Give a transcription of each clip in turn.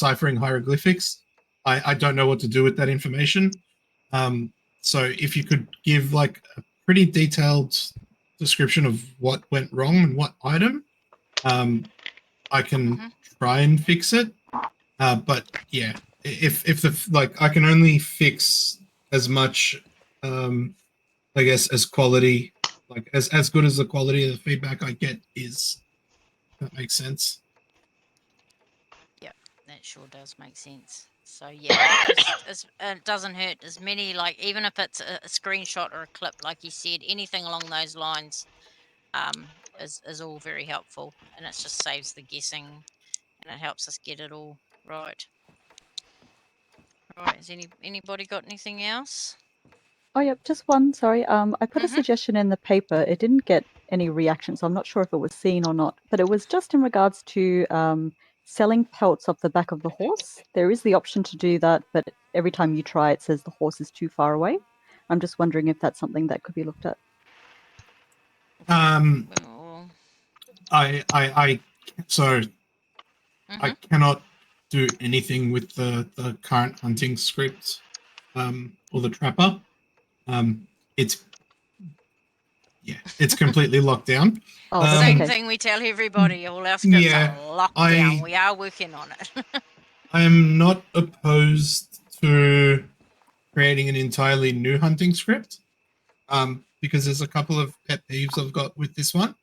deciphering hieroglyphics. I don't know what to do with that information. So if you could give like a pretty detailed description of what went wrong and what item, I can try and fix it. But yeah, if the like, I can only fix as much, I guess, as quality, like as good as the quality of the feedback I get is. That makes sense. Yep, that sure does make sense. So yeah, just it doesn't hurt as many, like even if it's a screenshot or a clip, like you said, anything along those lines, is all very helpful, and it just saves the guessing, and it helps us get it all right. Right, has anybody got anything else? Oh, yep, just one. Sorry. I put a Mhm. suggestion in the paper. It didn't get any reaction, so I'm not sure if it was seen or not. But it was just in regards to selling pelts off the back of the horse. There is the option to do that, but every time you try, it says the horse is too far away. I'm just wondering if that's something that could be looked at. Well, So I mhm. cannot do anything with the current hunting script, or the trapper. It's it's completely locked down. Oh, that's Same okay. thing we tell everybody. All our scripts Yeah, are locked down. We are working on it. I am not opposed to creating an entirely new hunting script, because there's a couple of pet peeves I've got with this one.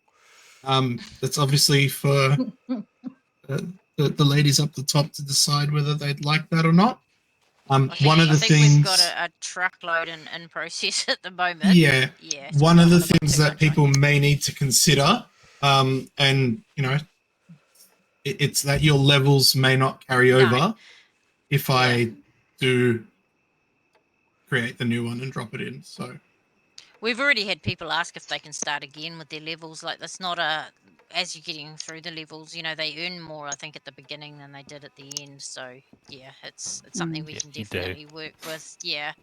That's obviously for the ladies up the top to decide whether they'd like that or not. One of I the think we've things, got a truckload in process at the moment. yeah, Yeah. one of the things that people may need to consider, and you know, it's that your levels may not carry over if I do create the new one and drop it in. So we've already had people ask if they can start again with their levels. Like that's not a, as you're getting through the levels, you know, they earn more, I think, at the beginning than they did at the end. So yeah, it's something we can definitely work with. Yeah.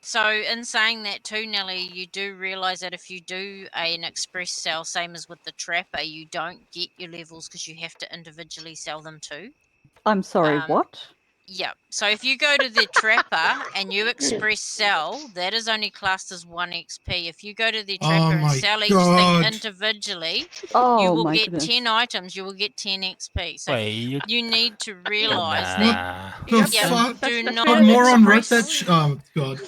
So in saying that too, Nelly, you do realise that if you do an express sell, same as with the trapper, you don't get your levels because you have to individually sell them too. I'm sorry, what? Yeah. So if you go to the trapper and you express sell, that is only classed as 1 XP. If you go to the trapper and sell each thing individually, you will get 10 items, you will get 10 XP. So you need to realise that do not moron wrote express. that. Oh God!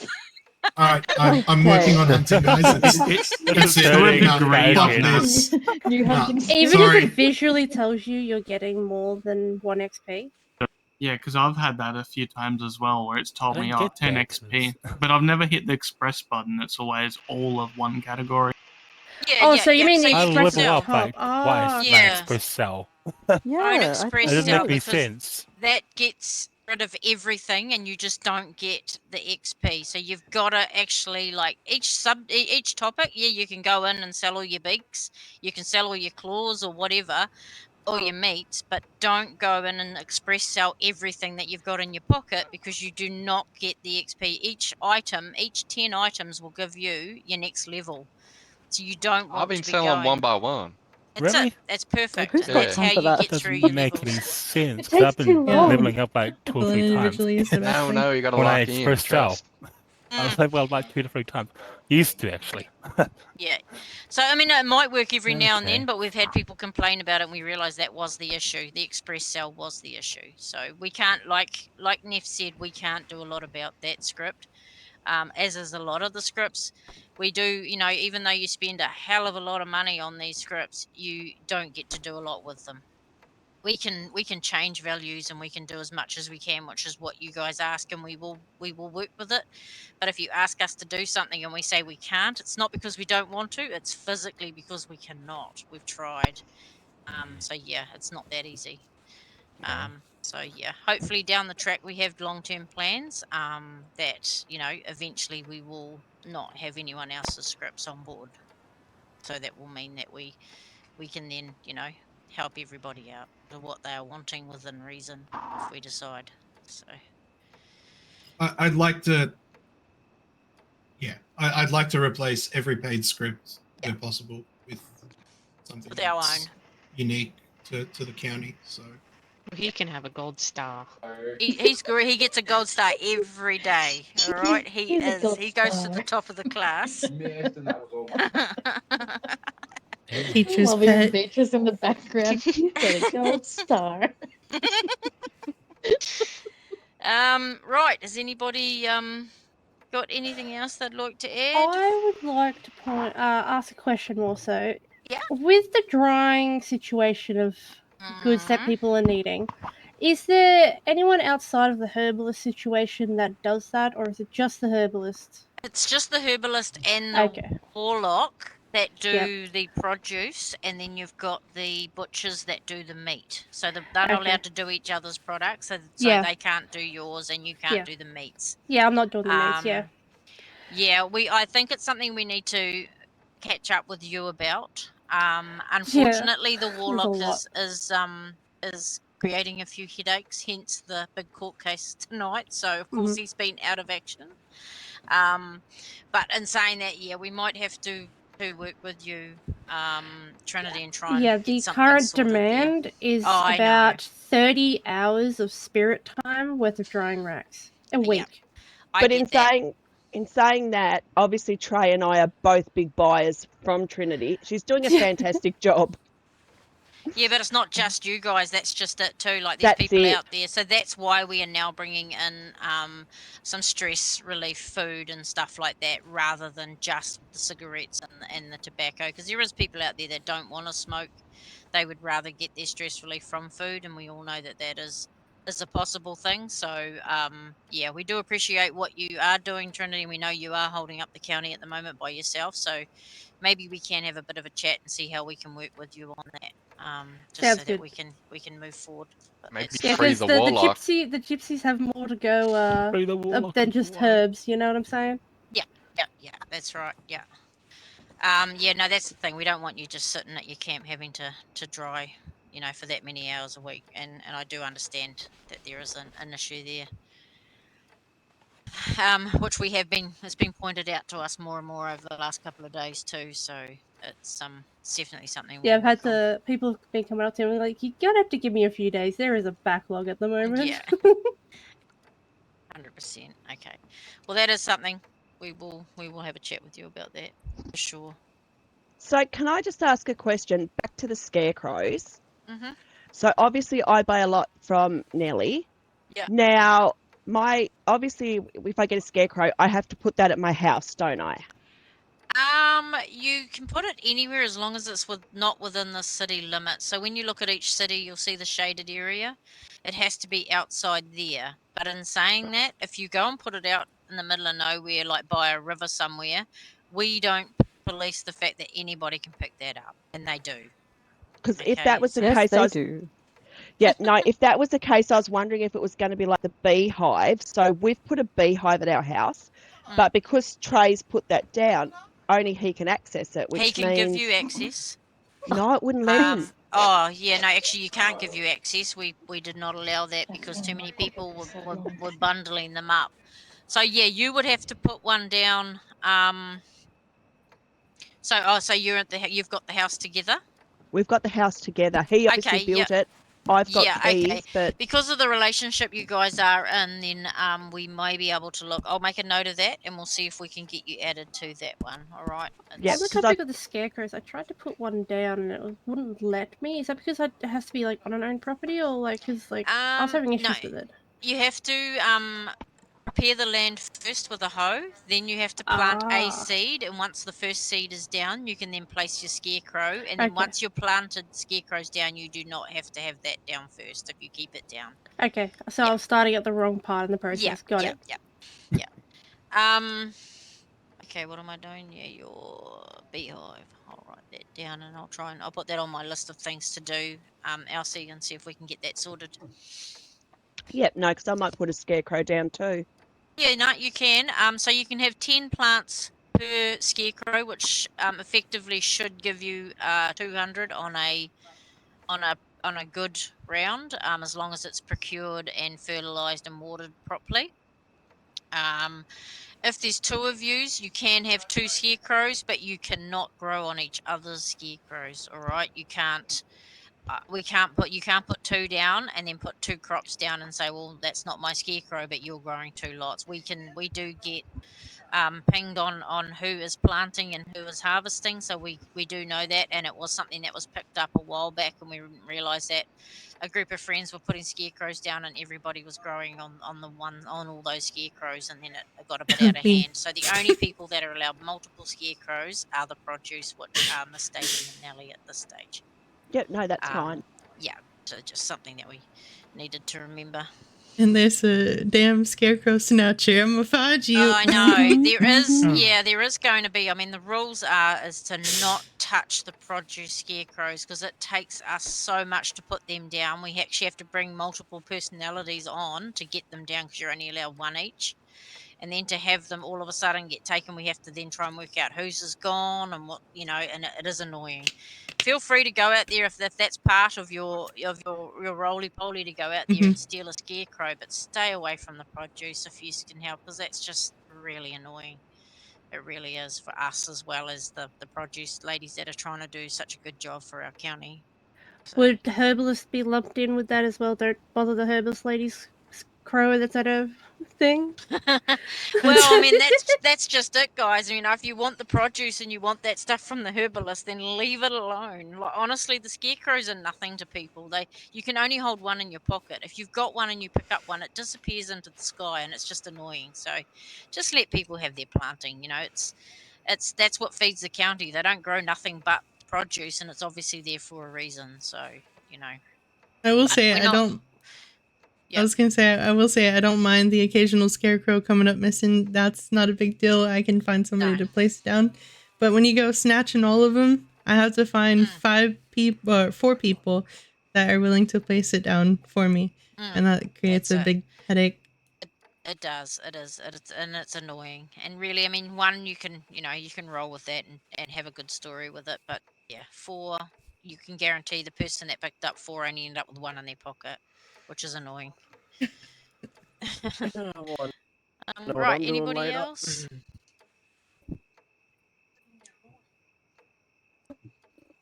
All right, I'm working on hunting, guys. That's it. Fuck this. Even if it visually tells you you're getting more than 1 XP. Yeah, because I've had that a few times as well, where it's told me, 10 XP, but I've never hit the express button. It's always all of one category. Yeah, so you mean the I express level up top? like twice my express cell. Don't express it doesn't sell make any because sense. that gets rid of everything and you just don't get the XP. So you've got to actually, like, each topic, you can go in and sell all your beaks, you can sell all your claws or whatever, or your meats, but don't go in and express sell everything that you've got in your pocket because you do not get the XP. Each 10 items will give you your next level. So you don't want I've been to be selling going one by one. That's Really? it. That's perfect. Who's And got that's time how for you that? get Doesn't through your make levels. any sense. It takes I've been too long. leveling up like 2 or 3 times. No, you gotta when I lock in. express sell. Trust. I was leveled like 2 to 3 times. Used to actually. Yeah. So I mean, it might work every now and then, but we've had people complain about it, and we realised that was the issue. The express sell was the issue. So we can't, like Neff said, we can't do a lot about that script. As is a lot of the scripts. We do, you know, even though you spend a hell of a lot of money on these scripts, you don't get to do a lot with them. We can change values and we can do as much as we can, which is what you guys ask, and we will work with it. But if you ask us to do something and we say we can't, it's not because we don't want to, it's physically because we cannot. We've tried. So yeah, it's not that easy. So yeah, hopefully down the track we have long-term plans, that, you know, eventually we will not have anyone else's scripts on board. So that will mean that we can then, you know, help everybody out to what they are wanting within reason if we decide. So I'd like to, I'd like to replace every paid script where possible with something with our that's own. unique to the county. So He can have a gold star. He's great. He gets a gold star every day. All right, he He's a is. gold He goes to the star. top of the class. Teacher's While being pet. Beatrice in the background, you get a gold star. Right. Has anybody got anything else they'd like to add? I would like to ask a question also. Yeah. With the drying situation of goods that Mhm. people are needing, is there anyone outside of the herbalist situation that does that, or is it just the herbalist? It's just the herbalist and the Okay. warlock that do Yep. the produce, and then you've got the butchers that do the meat. So they're not Okay. allowed to do each other's products, so Yeah. they can't do yours, and you can't Yeah. do the meats. Yeah, I'm not doing the meats. Yeah. Yeah, I think it's something we need to catch up with you about. Yeah. Unfortunately, the There's a warlock lot. is creating a few headaches, hence the big court case tonight. So of course he's been out of action. But in saying that, yeah, we might have to work with you, Trinity, and try and Yeah, get the something current sorted there. demand is Oh, I know. about 30 hours of spirit time worth of drying racks a Yeah, week. I But get that. in saying that, obviously Trey and I are both big buyers from Trinity. She's doing a fantastic job. Yeah, but it's not just you guys. That's just it too. Like there's That's people it. out there, so that's why we are now bringing in some stress relief food and stuff like that, rather than just the cigarettes and the tobacco. Because there is people out there that don't want to smoke; they would rather get their stress relief from food, and we all know that that is a possible thing. So yeah, we do appreciate what you are doing, Trinity. We know you are holding up the county at the moment by yourself, so maybe we can have a bit of a chat and see how we can work with you on that. Just Sounds so that good. we can move forward. But Maybe that's Yeah, free because the the warlock. gypsies have more to go Free the warlock than and just warlock. herbs. You know what I'm saying? yeah, that's right. Yeah. Yeah, no, that's the thing. We don't want you just sitting at your camp having to dry, for that many hours a week. And I do understand that there is an issue there. Which it's been pointed out to us more and more over the last couple of days too. So it's definitely something Yeah, we'll I've had work on. people have been coming up to me like, "You're gonna have to give me a few days. There is a backlog at the moment." Yeah. 100%. Okay. Well, that is something we will have a chat with you about that for sure. So can I just ask a question back to the scarecrows? Mhm. So obviously I buy a lot from Nelly. Yeah. Now, obviously if I get a scarecrow, I have to put that at my house, don't I? You can put it anywhere as long as it's not within the city limits. So when you look at each city, you'll see the shaded area. It has to be outside there. But in saying that, if you go and put it out in the middle of nowhere, like by a river somewhere, we don't police the fact that anybody can pick that up, and they do. Because if that Okay, was the so Yes, case, I they was do. yeah, no, if that was the case, I was wondering if it was going to be like the beehive. So we've put a beehive at our house, but because Trey's put that down, only he can access it, he which can give you means access. no, it wouldn't let him. Oh yeah, no, actually you can't give you access. We did not allow that That's because why too my many coffee people took so were, long. were bundling them up. So yeah, you would have to put one down. So you've got the house together. We've got the house together. He obviously Okay, yeah, built it. I've got yeah, okay. keys, but Because of the relationship you guys are in, then we may be able to look. I'll make a note of that, and we'll see if we can get you added to that one. All right. yeah, On the because I topic of the scarecrows, I tried to put one down and it wouldn't let me. Is that because it has to be like on an own property, or like because like I was having No, issues with it? you have to prepare the land first with a hoe. Then you have to plant a Ah, seed, and once the first seed is down, you can then place your scarecrow. And then okay, once you're planted scarecrows down, you do not have to have that down first if you keep it down. okay. So I Yeah, was starting at the wrong part in the yeah, process. Got yeah, it. yeah, yeah. Okay, what am I doing? Yeah, your beehive. I'll write that down, and I'll put that on my list of things to do, Elsie, and see if we can get that sorted. yeah, no, because I might put a scarecrow down too. Yeah, no, you can. So you can have 10 plants per scarecrow, which effectively should give you 200 on a on a good round, as long as it's procured and fertilized and watered properly. Um, if there's two of yous, you can have two scarecrows, but you cannot grow on each other's scarecrows. All right, you can't you can't put 2 down and then put 2 crops down and say, well, that's not my scarecrow, but you're growing 2 lots. We do get pinged on who is planting and who is harvesting, so we do know that, and it was something that was picked up a while back, and we didn't realize that a group of friends were putting scarecrows down and everybody was growing on all those scarecrows, and then it got a bit out of hand. So the only people that are allowed multiple scarecrows are the produce, which are Miss Daisy and Nellie at this stage. Yep, no, that's fine. Yeah, so just something that we needed to remember. And there's a damn scarecrow snatcher. I'm gonna find you. Oh, I know. There is going to be. I mean, the rules is to not touch the produce scarecrows because it takes us so much to put them down. We actually have to bring multiple personalities on to get them down because you're only allowed 1 each. And then to have them all of a sudden get taken, we have to then try and work out whose is gone and what, and it is annoying. Feel free to go out there if that's part of your roly poly to go out there and steal a scarecrow, but stay away from the produce if you can help, because that's just really annoying. It really is, for us as well as the produce ladies that are trying to do such a good job for our county. So. Would herbalists be lumped in with that as well? Don't bother the herbalist ladies crow that's at a thing. Well, I mean, that's just it, guys. If you want the produce and you want that stuff from the herbalist, then leave it alone. Like, honestly, the scarecrows are nothing to people. You can only hold one in your pocket. If you've got one and you pick up one, it disappears into the sky, and it's just annoying. So, just let people have their planting. That's what feeds the county. They don't grow nothing but produce, and it's obviously there for a reason. So, I will say I was gonna say I will say I don't mind the occasional scarecrow coming up missing. That's not a big deal. I can find somebody to place it down. But when you go snatching all of them, I have to find 4 people that are willing to place it down for me, and that creates a big headache. It does. It is. And it's annoying. And really, I mean, 1, you can roll with that and have a good story with it. But yeah, 4, you can guarantee the person that picked up 4 only end up with 1 in their pocket, which is annoying. Right. Anybody else?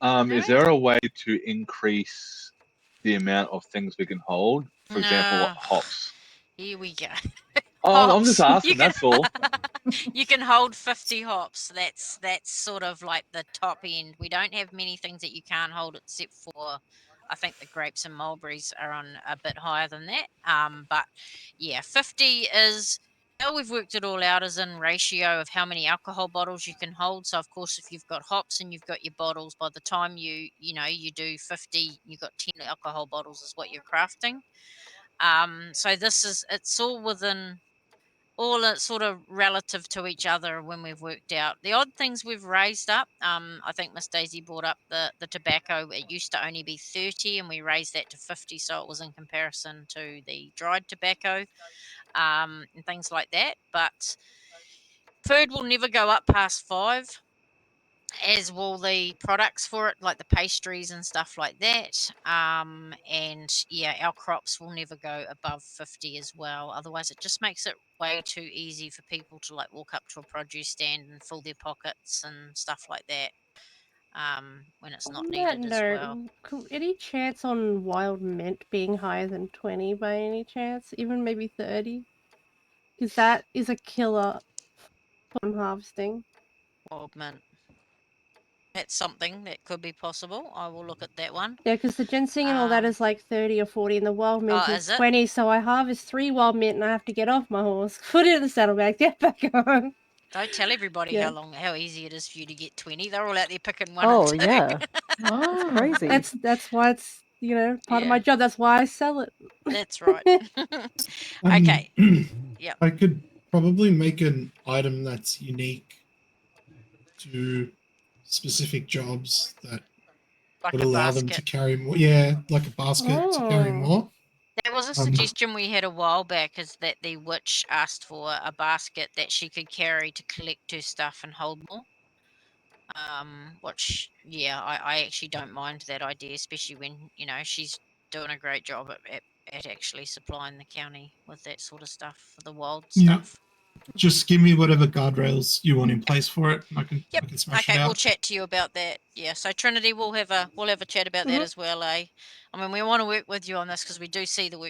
Is there a way to increase the amount of things we can hold? For example, hops. Here we go. I'm just asking. That's all. You can hold 50 hops. That's sort of like the top end. We don't have many things that you can't hold except for, I think, the grapes and mulberries are on a bit higher than that. But yeah, 50 is how we've worked it all out, is in ratio of how many alcohol bottles you can hold. So of course, if you've got hops and you've got your bottles, by the time you do 50, you've got 10 alcohol bottles is what you're crafting. So it's all within, all sort of relative to each other when we've worked out. The odd things we've raised up, I think Miss Daisy brought up the tobacco. It used to only be 30 and we raised that to 50, so it was in comparison to the dried tobacco, and things like that. But food will never go up past 5, as will the products for it, like the pastries and stuff like that. And yeah, our crops will never go above 50 as well. Otherwise, it just makes it way too easy for people to like walk up to a produce stand and fill their pockets and stuff like that. When it's not needed as well. Any chance on wild mint being higher than 20 by any chance? Even maybe 30? Because that is a killer from harvesting. Wild mint. That's something that could be possible. I will look at that one. Yeah, because the ginseng and all that is like 30 or 40, and the wild mint is 20. So I harvest 3 wild mint and I have to get off my horse, put it in the saddlebag, get back on. Don't tell everybody how easy it is for you to get 20. They're all out there picking 1 Oh, and 2. yeah. It's crazy. That's why it's, part of my job. That's why I sell it. That's right. Okay. Yeah. I could probably make an item that's unique to specific jobs that like would allow them to carry more. Yeah, like a basket to carry more. That was a suggestion we had a while back, is that the witch asked for a basket that she could carry to collect her stuff and hold more. Which, yeah, I actually don't mind that idea, especially when, she's doing a great job at actually supplying the county with that sort of stuff, for the wild stuff. Just give me whatever guardrails you want in place for it, and I can smash it Okay, out. we'll chat to you about that. Yeah, so Trinity, we'll have a chat about that as well, eh? I mean, we want to work with you on this because we do see the work